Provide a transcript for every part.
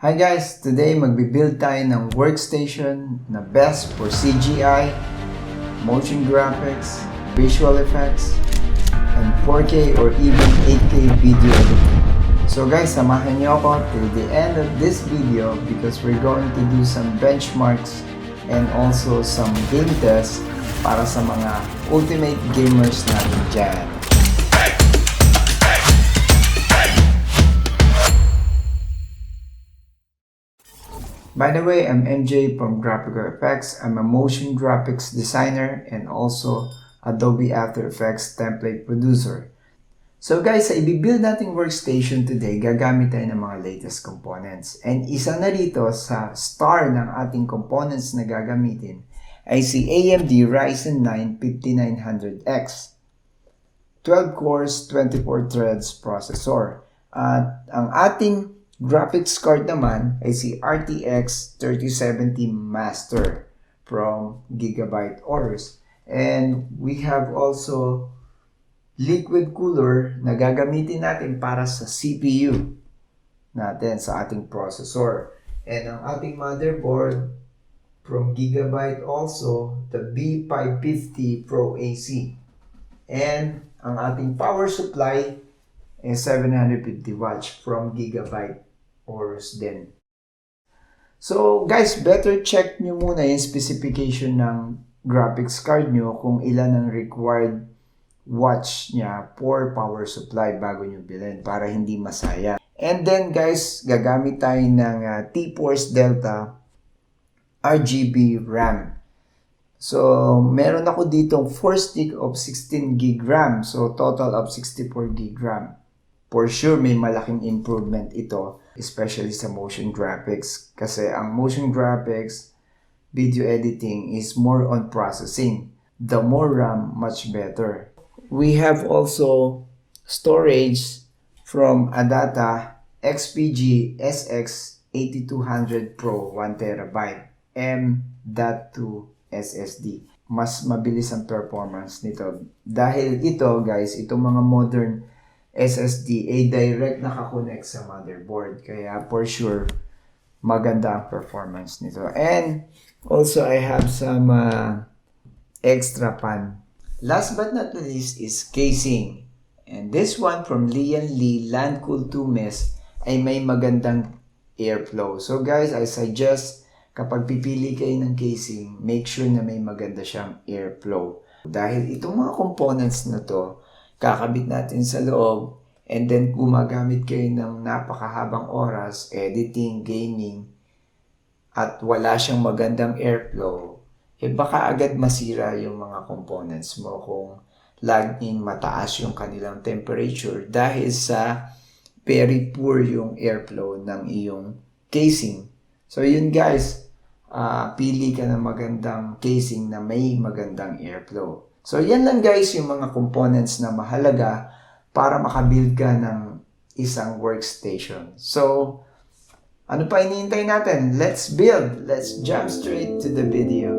Hi guys! Today magbibuild tayo ng workstation na best for CGI, motion graphics, visual effects, and 4K or even 8K video editing. So guys, samahan niyo ako till the end of this video because we're going to do some benchmarks and also some game tests para sa mga ultimate gamers natin dyan. By the way, I'm MJ from Graphical Effects. I'm a motion graphics designer and also Adobe After Effects template producer. So guys, sa i-build nating workstation today, gagamit tayo ng mga latest components. And isa na rito sa star ng ating components na gagamitin ay si AMD Ryzen 9 5900X. 12 cores, 24 threads processor. At ang ating graphics card naman ay si RTX 3070 Master from Gigabyte Aorus. And we have also liquid cooler na gagamitin natin para sa CPU natin sa ating processor. And ang ating motherboard from Gigabyte also, the B550 Pro AC. And ang ating power supply is 750 watts from Gigabyte Aorus din. So guys, better check nyo muna yung specification ng graphics card nyo kung ilan ang required watts niya for power supply bago nyo bilhin para hindi masaya. And then guys, gagamit tayo ng TForce Delta RGB RAM. So meron ako ditong 4 stick of 16 gig RAM. So total of 64 gig RAM. For sure, may malaking improvement ito, especially sa motion graphics. Kasi ang motion graphics, video editing is more on processing. The more RAM, much better. We have also storage from Adata XPG SX8200 Pro 1TB M.2 SSD. Mas mabilis ang performance nito. Dahil ito, guys, itong mga modern SSD ay direct nakakonect sa motherboard. Kaya for sure, maganda ang performance nito. And also, I have some extra pan. Last but not least is casing. And this one from Lian Lancool 2 Mess ay may magandang airflow. So guys, I suggest kapag pipili kayo ng casing, make sure na may maganda siyang airflow. Dahil itong mga components na to, kakabit natin sa loob, and then gumagamit kayo ng napakahabang oras, editing, gaming, at wala siyang magandang airflow, baka agad masira yung mga components mo kung laging mataas yung kanilang temperature dahil sa very poor yung airflow ng iyong casing. So yun guys, pili ka ng magandang casing na may magandang airflow. So, yan lang guys yung mga components na mahalaga para makabuild ka ng isang workstation. So, ano pa hinihintay natin? Let's build! Let's jump straight to the video.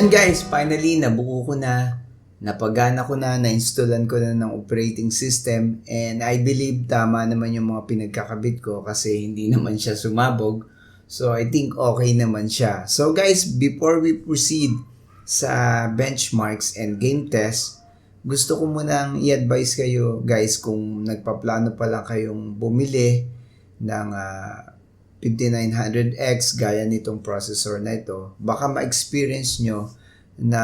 Ayan guys, finally nabuo ko na, napagana ko na, na-installan ko na ng operating system, and I believe tama naman yung mga pinagkakabit ko kasi hindi naman siya sumabog. So I think okay naman siya. So guys, before we proceed sa benchmarks and game test, gusto ko munang i-advise kayo guys kung nagpaplano pa lang kayong bumili ng 5900X gaya nitong processor na ito, baka ma-experience nyo na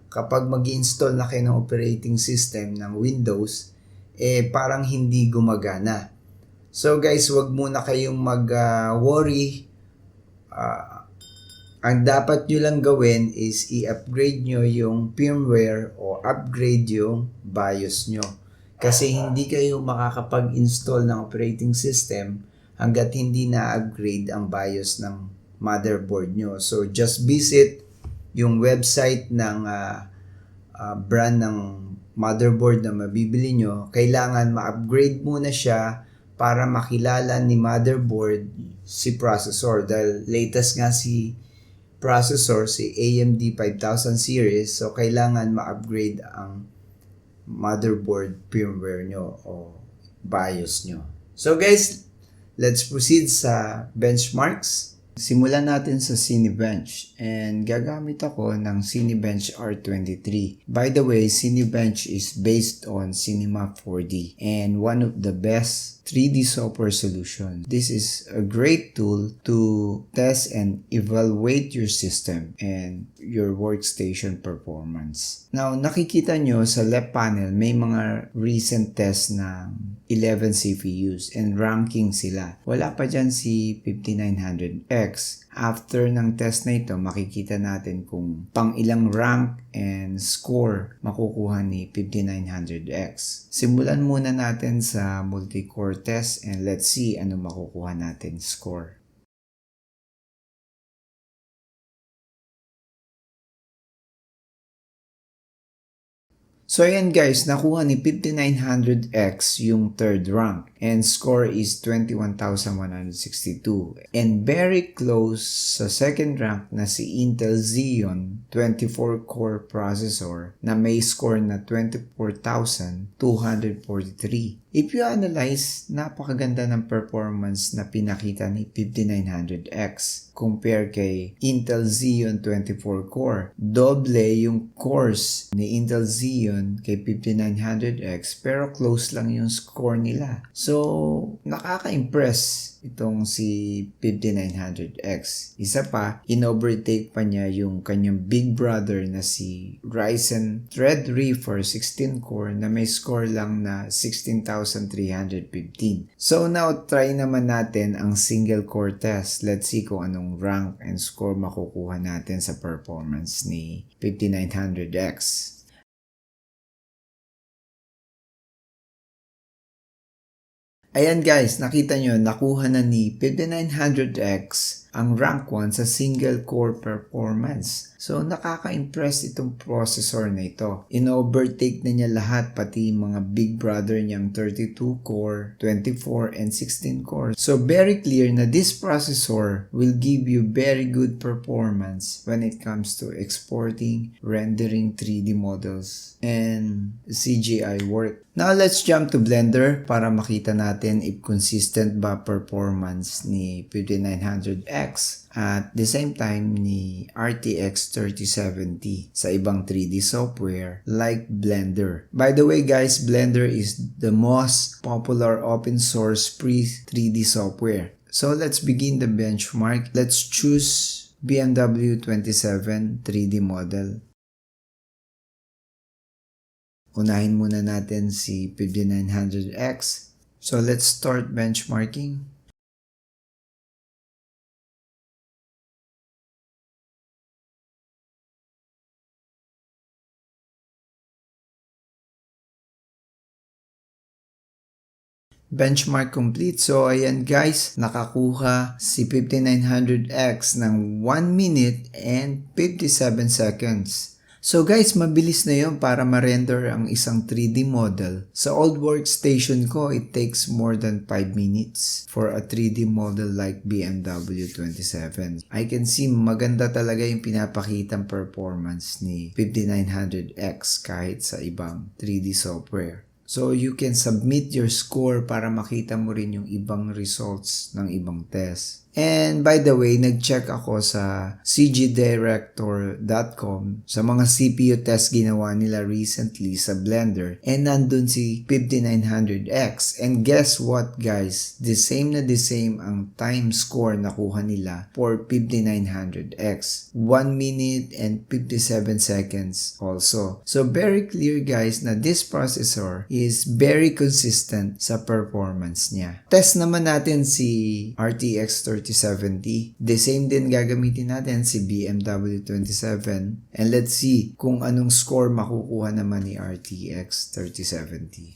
kapag mag-install na kayo ng operating system ng Windows, parang hindi gumagana. So guys, wag muna kayong mag-worry. Ang dapat nyo lang gawin is i-upgrade nyo yung firmware o upgrade yung BIOS nyo. Kasi hindi kayo makakapag-install ng operating system hanggat hindi na-upgrade ang BIOS ng motherboard nyo. So, just visit yung website ng brand ng motherboard na mabibili nyo. Kailangan ma-upgrade muna siya para makilala ni motherboard si processor. Dahil latest nga si processor, si AMD 5000 series. So, kailangan ma-upgrade ang motherboard firmware nyo o BIOS nyo. So, guys, let's proceed sa benchmarks. Simulan natin sa Cinebench, and gagamit ako ng Cinebench R23. By the way, Cinebench is based on Cinema 4D and one of the best 3D software solutions. This is a great tool to test and evaluate your system and your workstation performance. Now, nakikita nyo sa left panel, may mga recent tests ng 11 CPUs and ranking sila. Wala pa dyan si 5900X. After ng test na ito, makikita natin kung pang ilang rank and score makukuha ni 5900X. Simulan muna natin sa multi-core test and let's see ano makukuha natin score. So ayan guys, nakuha ni 5900X yung third rank and score is 21,162 and very close sa second rank na si Intel Xeon 24-core processor na may score na 24,243. If you analyze, napakaganda ng performance na pinakita ni 5900X compare kay Intel Xeon 24-core. Doble yung cores ni Intel Xeon kay 5900X pero close lang yung score nila. So, nakaka-impress itong si 5900X. Isa pa, in-overtake pa niya yung kanyang big brother na si Ryzen Threadripper 16-core na may score lang na 16,315. So now, try naman natin ang single-core test. Let's see kung anong rank and score makukuha natin sa performance ni 5900X. Ayan guys, nakita nyo, nakuha na ni 5900X ang rank 1 sa single core performance. So nakaka-impress itong processor na ito. In-overtake na niya lahat, pati mga big brother niyang 32 core, 24 and 16 core. So very clear na this processor will give you very good performance when it comes to exporting, rendering 3D models and CGI work. Now let's jump to Blender para makita natin if consistent ba performance ni 5900X at the same time ni RTX 3070 sa ibang 3D software like Blender. By the way guys, Blender is the most popular open source free 3D software. So let's begin the benchmark. Let's choose BMW 27 3D model. Unahin muna natin si 5900X. So let's start benchmarking. Benchmark complete. So ayan guys, nakakuha si 5900X ng 1 minute and 57 seconds. So guys, mabilis na yon para ma-render ang isang 3D model. Sa old workstation ko, it takes more than 5 minutes for a 3D model like BMW 27. I can see maganda talaga yung pinapakitang performance ni 5900X kahit sa ibang 3D software. So you can submit your score para makita mo rin yung ibang results ng ibang test. And by the way, nag-check ako sa cgdirector.com sa mga CPU test ginawa nila recently sa Blender, and nandun si 5900X. And guess what guys? The same ang time score nakuha nila for 5900X. 1 minute and 57 seconds also. So very clear guys na this processor is very consistent sa performance niya. Test naman natin si RTX 3070. The same din gagamitin natin si BMW 27. And let's see kung anong score makukuha naman ni RTX 3070.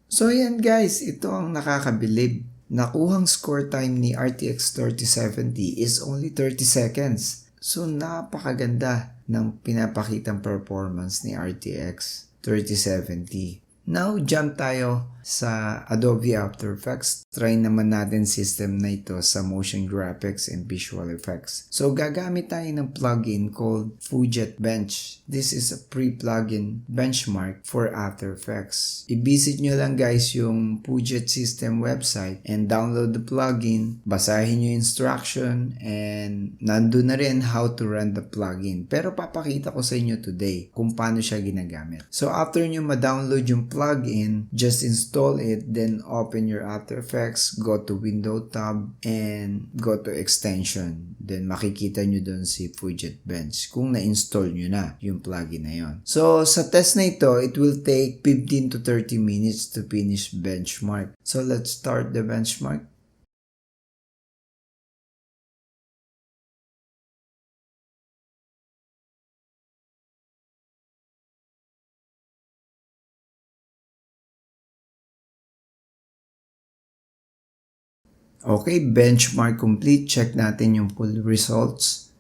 So yan guys, ito ang nakakabilib. Nakuhang score time ni RTX 3070 is only 30 seconds. So, napakaganda ng pinapakitang performance ni RTX 3070. Now, jump tayo sa Adobe After Effects. Try naman natin system na ito sa motion graphics and visual effects. So, gagamit tayo ng plugin called Pugetbench. This is a pre-plugin benchmark for After Effects. I-visit nyo lang guys yung Puget system website and download the plugin. Basahin yung instruction and nandun na rin how to run the plugin. Pero papakita ko sa inyo today kung paano siya ginagamit. So, after nyo ma-download yung plugin, just install it, then open your After Effects, go to Window tab, and go to Extension. Then makikita nyo dun si Pugetbench kung na-install nyo na yung plugin na yon. So sa test na ito, it will take 15 to 30 minutes to finish benchmark. So let's start the benchmark. Okay, benchmark complete. Check natin yung full results.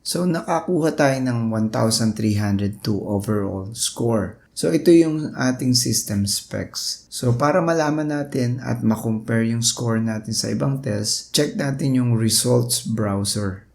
So, nakakuha tayo ng 1,302 overall score. So, ito yung ating system specs. So, para malaman natin at makompare yung score natin sa ibang test, check natin yung results browser.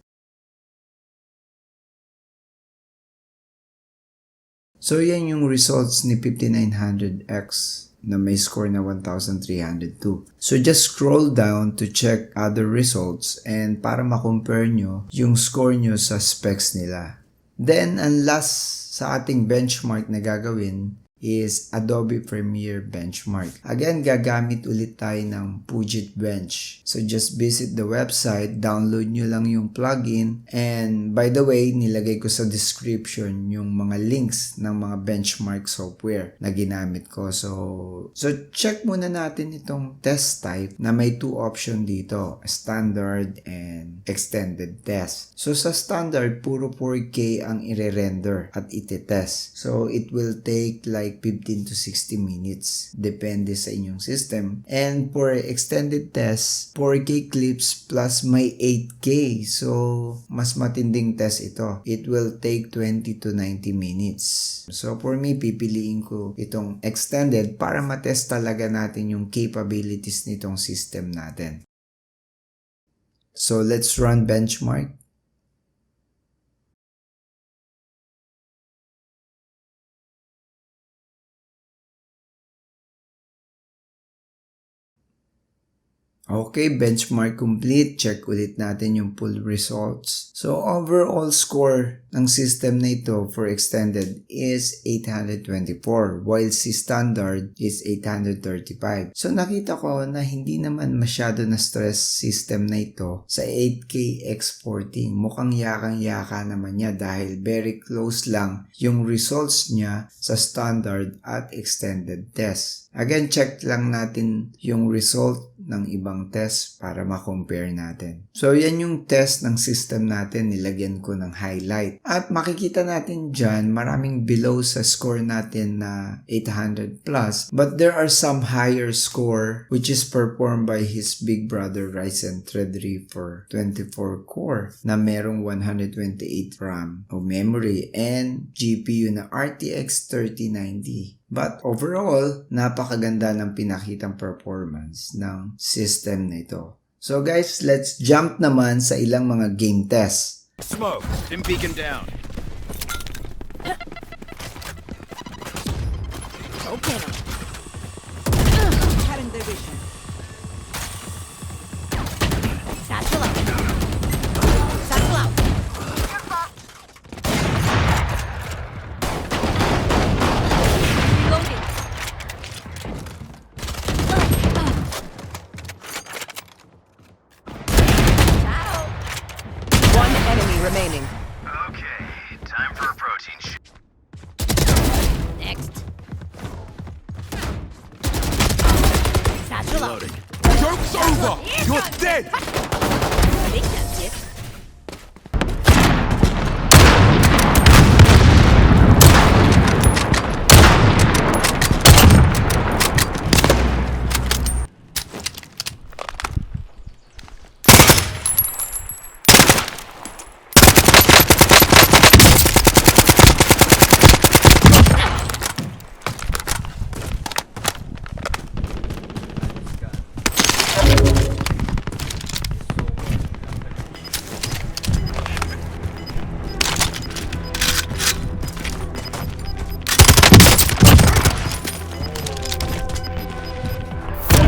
So, yan yung results ni 5900X. Na may score na 1,302. So, just scroll down to check other results and para ma-compare nyo yung score nyo sa specs nila. Then, ang last sa ating benchmark na gagawin is Adobe Premiere Benchmark. Again, gagamit ulit tayo ng Pugetbench. So, just visit the website, download nyo lang yung plugin, and by the way, nilagay ko sa description yung mga links ng mga benchmark software na ginamit ko. So check muna natin itong test type na may two option dito, standard and extended test. So, sa standard, puro 4K ang ire-render at ite-test. So, it will take like 15 to 60 minutes. Depende sa inyong system. And for extended test, 4K clips plus may 8K. So, mas matinding test ito. It will take 20 to 90 minutes. So, for me, pipiliin ko itong extended para matest talaga natin yung capabilities nitong system natin. So, let's run benchmark. Okay, benchmark complete. Check ulit natin yung full results. So, overall score ng system na ito for extended is 824, while si standard is 835. So, nakita ko na hindi naman masyado na stress system na ito sa 8K exporting. Mukhang yakang-yaka naman niya dahil very close lang yung results niya sa standard at extended test. Again, check lang natin yung result ng ibang test para ma-compare natin. So yan yung test ng system natin, nilagyan ko ng highlight. At makikita natin dyan, maraming below sa score natin na 800 plus. But there are some higher score which is performed by his big brother Ryzen Threadripper 24 core na merong 128 RAM o memory and GPU na RTX 3090. But overall, napakaganda ng pinakitang performance ng system nito. So guys, let's jump naman sa ilang mga game tests. Smoke, dim beacon down. Okay. Cutting their vision. Satchel out. Satchel out. Reloading. One enemy remaining. Okay, time for a protein shake. Next. Satchel out. Reloading. Joke's over! You're dead! I think that's it.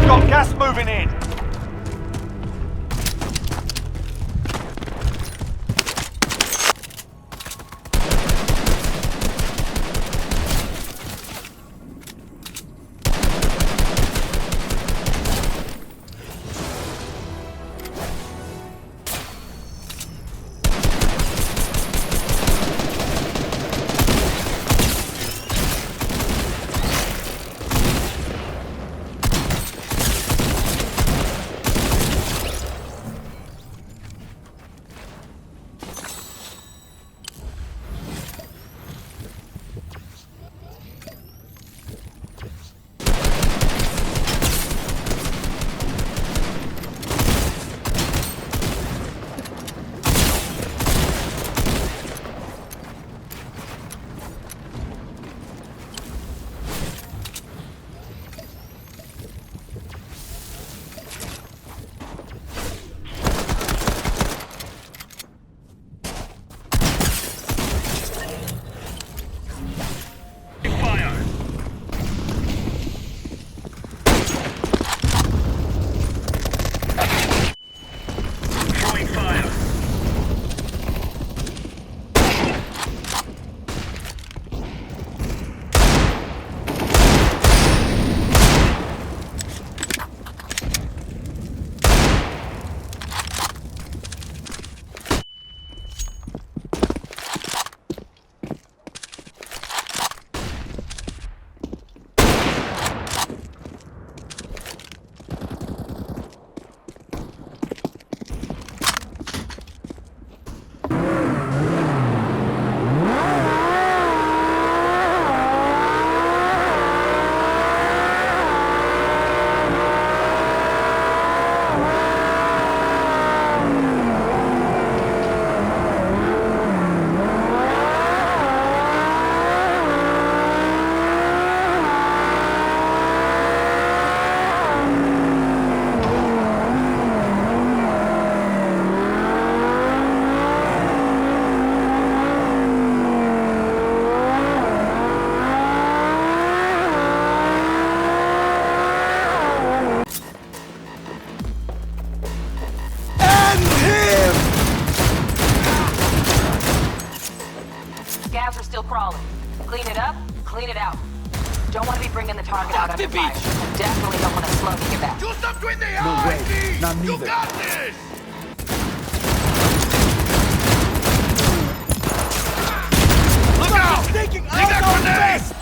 Got gas moving in! Scavs are still crawling. Clean it up, clean it out. Don't want to be bringing the target out under fire. Definitely don't want to slow to get back. Do something in the eye! not You neither. got this! Look out! Thinking They got I'll go grenades! best.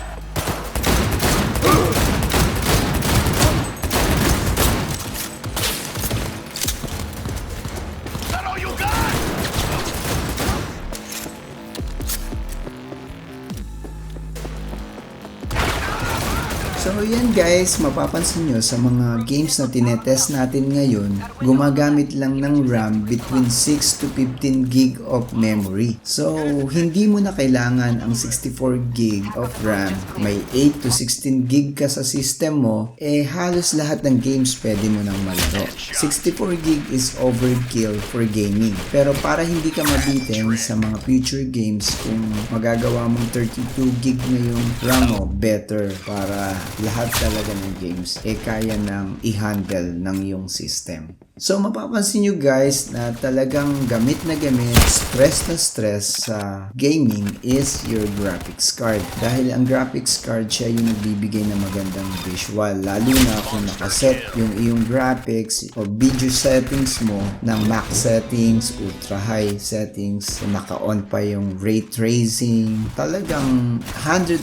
So yan guys, mapapansin nyo sa mga games na tinetest natin ngayon, gumagamit lang ng RAM between 6 to 15 gig of memory. So hindi mo na kailangan ang 64 gig of RAM. May 8 to 16 gig ka sa system mo, halos lahat ng games pwede mo nang malaro. 64 gig is overkill for gaming. Pero para hindi ka mabitin sa mga future games, kung magagawa mong 32 gig na yung RAM mo, better para lahat talaga ng games kaya nang i-handle ng yung system. So mapapansin nyo guys na talagang gamit na gamit, stress na stress sa gaming is your graphics card. Dahil ang graphics card siya yung nagbibigay ng magandang visual. Lalo na kung nakaset yung iyong graphics o video settings mo ng max settings, ultra high settings, naka-on pa yung ray tracing. Talagang 100%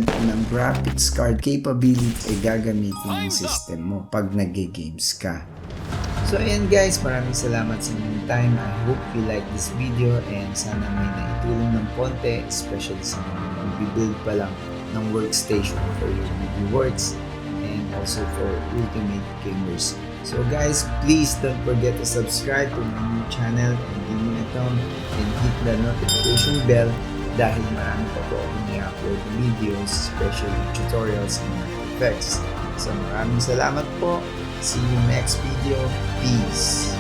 ng graphics card capability ay gagamitin ng system mo pag nag-games ka. So ayan guys, maraming salamat sa inyong time. I hope you like this video and sana may naitulong ng konti, especially sa mga mag-build pa lang ng workstation for your movie works and also for ultimate gamers. So guys, please don't forget to subscribe to my new channel and give me a thumb and hit the notification bell dahil marami pa po akong i-upload videos, especially tutorials and VFX. So maraming salamat po. See you next video. Peace.